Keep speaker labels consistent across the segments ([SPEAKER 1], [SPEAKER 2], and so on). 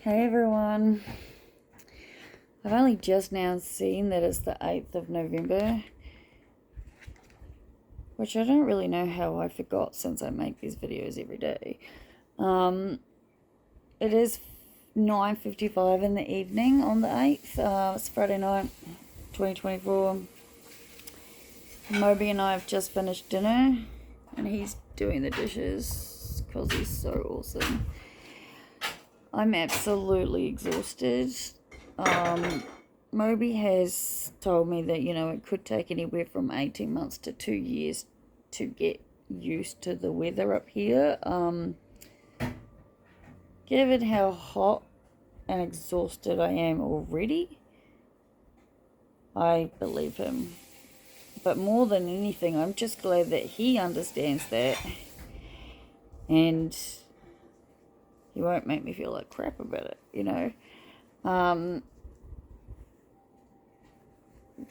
[SPEAKER 1] Hey everyone, I've only just now seen that it's the 8th of November, which I don't really know how I forgot since I make these videos every day. It is 9:55 in the evening on the 8th, it's Friday night, 2024. Moby and I have just finished dinner, and he's doing the dishes because he's so awesome. I'm absolutely exhausted. Moby has told me that, it could take anywhere from 18 months to 2 years to get used to the weather up here. Given how hot and exhausted I am already, I believe him. But more than anything, I'm just glad that he understands that. And he won't make me feel like crap about it,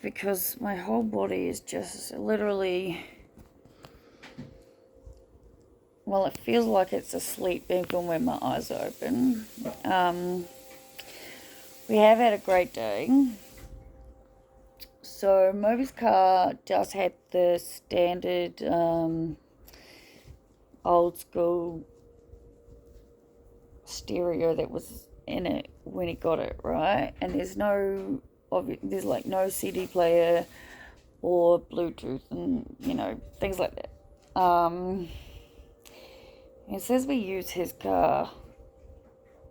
[SPEAKER 1] because my whole body is just literally, well, it feels like it's asleep even when my eyes are open. We have had a great day. So Moby's car does have the standard old school stereo that was in it when he got it, right? And there's like no CD player or Bluetooth and things like that. It says we use his car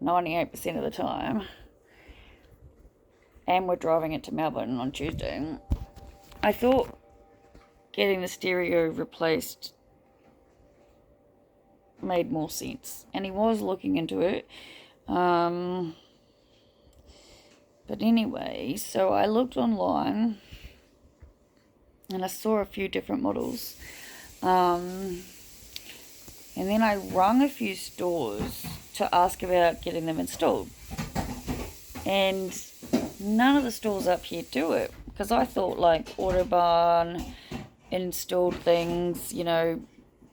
[SPEAKER 1] 98% of the time, and we're driving it to Melbourne on Tuesday. I thought getting the stereo replaced made more sense, and he was looking into it. But anyway, so I looked online and I saw a few different models, and then I rung a few stores to ask about getting them installed, and none of the stores up here do it, because I thought like Autobahn installed things,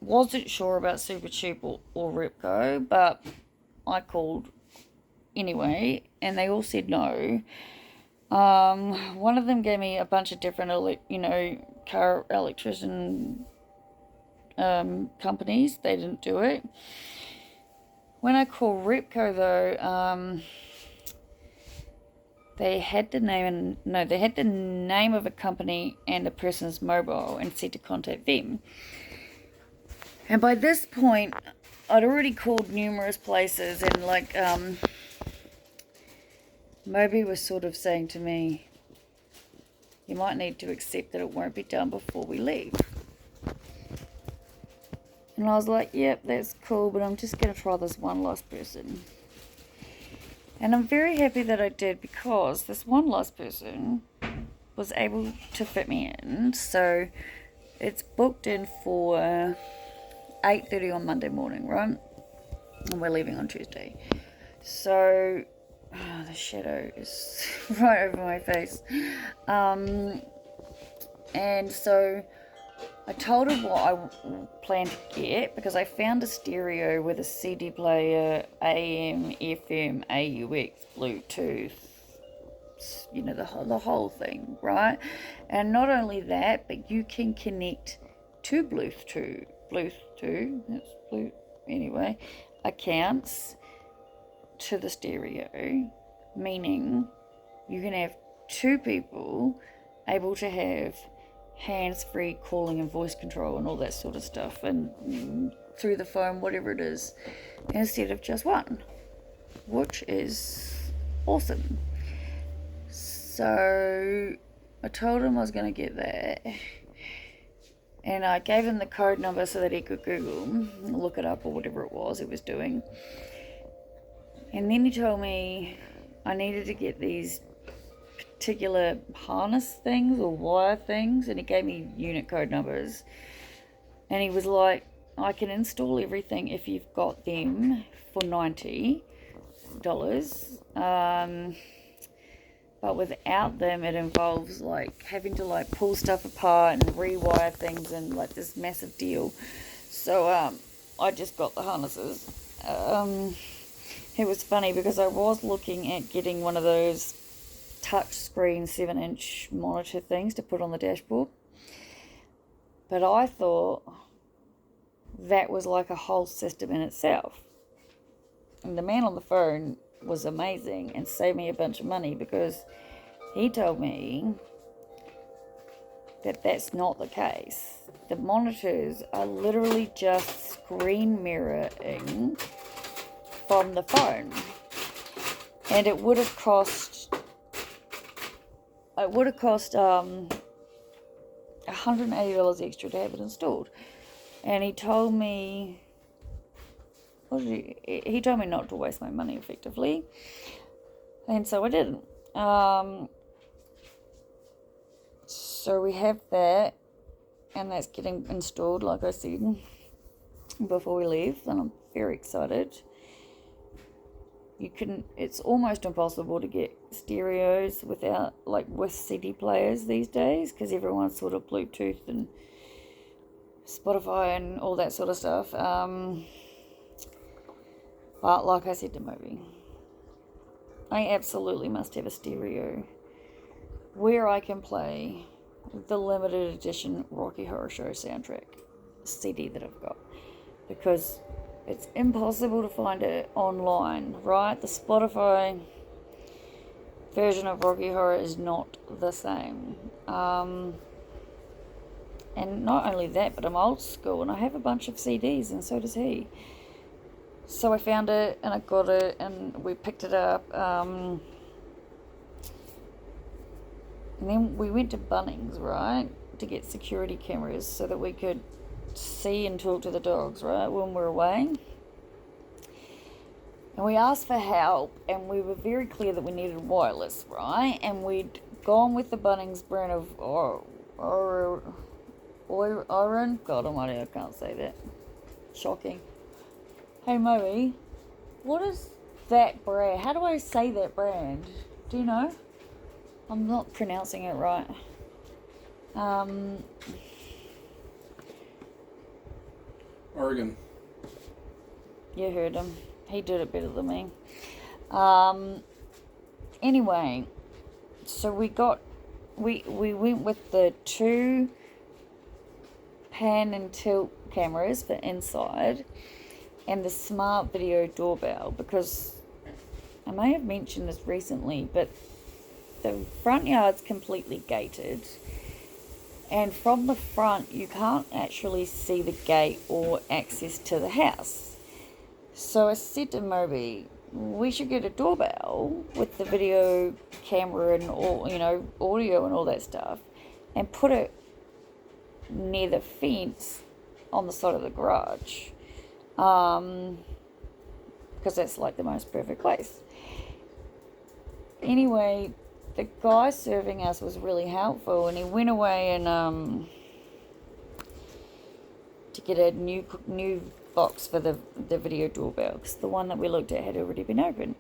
[SPEAKER 1] wasn't sure about Supercheap or Ripco, but I called anyway, and they all said no. One of them gave me a bunch of different, car electrician companies. They didn't do it. When I called Ripco, though, they had the name of a company and a person's mobile and said to contact them. And by this point, I'd already called numerous places, and Moby was sort of saying to me, you might need to accept that it won't be done before we leave. And I was like, yep, that's cool, but I'm just going to try this one last person. And I'm very happy that I did, because this one last person was able to fit me in. So it's booked in for 8:30 on Monday morning, right? And we're leaving on Tuesday. So the shadow is right over my face. And so I told her what I planned to get, because I found a stereo with a CD player, AM, FM, AUX, Bluetooth, the whole thing, right? And not only that, but you can connect to Bluetooth, accounts to the stereo, meaning you can have two people able to have hands-free calling and voice control and all that sort of stuff, and through the phone, whatever it is, instead of just one, which is awesome. So I told him I was going to get that, and I gave him the code number so that he could Google, look it up, or whatever it was he was doing. And then he told me I needed to get these particular harness things or wire things, and he gave me unit code numbers, and he was like, I can install everything if you've got them for $90, but without them it involves having to pull stuff apart and rewire things, and this massive deal. So I just got the harnesses. it was funny because I was looking at getting one of those touchscreen 7-inch monitor things to put on the dashboard. But I thought that was like a whole system in itself. And the man on the phone was amazing and saved me a bunch of money because he told me that that's not the case. The monitors are literally just screen mirroring from the phone. And it would have cost $180 extra to have it installed. And he told me, he told me not to waste my money effectively. And so I didn't. So we have that, and that's getting installed, like I said, before we leave, and I'm very excited. It's almost impossible to get stereos with CD players these days, because everyone's sort of Bluetooth and Spotify and all that sort of stuff. But like I said to Moby, I absolutely must have a stereo where I can play the limited edition Rocky Horror Show soundtrack CD that I've got, because it's impossible to find it online, right? The Spotify version of Rocky Horror is not the same. And not only that, but I'm old school and I have a bunch of CDs, and so does he. So I found it and I got it and we picked it up. And then we went to Bunnings, right, to get security cameras so that we could see and talk to the dogs, right, when we're away. And we asked for help, and we were very clear that we needed wireless, right? And we'd gone with the Bunnings brand of Oren. God almighty, I can't say that. Shocking. Hey, Moby, what is that brand? How do I say that brand? Do you know? I'm not pronouncing it right.
[SPEAKER 2] Oregon.
[SPEAKER 1] You heard him. He did it better than me. Anyway, so we went with the 2 pan and tilt cameras for inside and the smart video doorbell, because I may have mentioned this recently, but the front yard's completely gated, and from the front you can't actually see the gate or access to the house. So I said to Moby, we should get a doorbell with the video camera and all, audio and all that stuff, and put it near the fence on the side of the garage, because that's like the most perfect place. Anyway, the guy serving us was really helpful, and he went away and to get a new box for the video doorbell, because the one that we looked at had already been opened.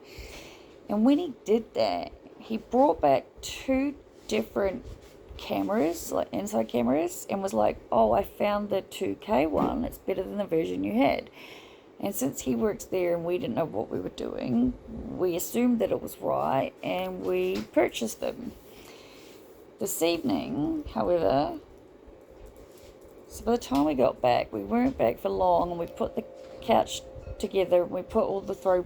[SPEAKER 1] And when he did that, he brought back 2 different cameras, like inside cameras, and was like, oh, I found the 2K one, it's better than the version you had. And since he works there and we didn't know what we were doing, we assumed that it was right and we purchased them. This evening, however, so by the time we got back, we weren't back for long, and we put the couch together and we put all the throw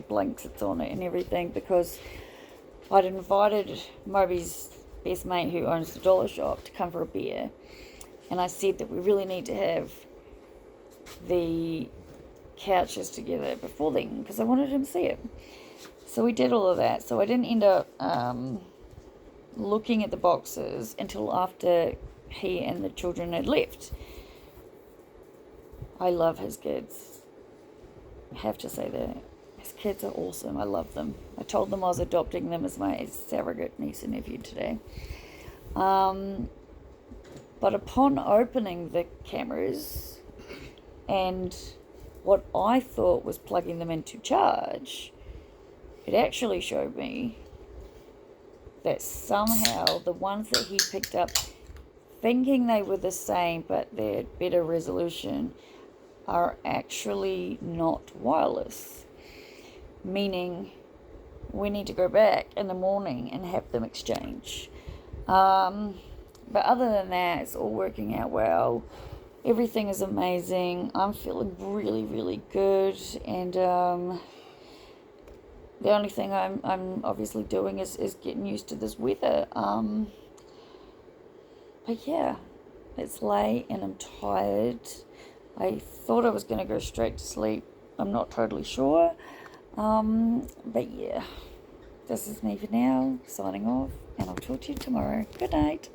[SPEAKER 1] blankets on it and everything, because I'd invited Moby's best mate who owns the dollar shop to come for a beer, and I said that we really need to have the couches together before then because I wanted him to see it. So we did all of that. So I didn't end up looking at the boxes until after he and the children had left. I love his kids. I have to say that. His kids are awesome. I love them. I told them I was adopting them as my surrogate niece and nephew today. But upon opening the cameras and what I thought was plugging them into charge, it actually showed me that somehow the ones that he picked up, thinking they were the same but they had better resolution, are actually not wireless. meaning we need to go back in the morning and have them exchange. But other than that, it's all working out well. Everything is amazing. I'm feeling really, really good, and the only thing I'm obviously doing is getting used to this weather. But yeah, it's late and I'm tired. I thought I was going to go straight to sleep. I'm not totally sure. But yeah, this is me for now, signing off, and I'll talk to you tomorrow. Good night.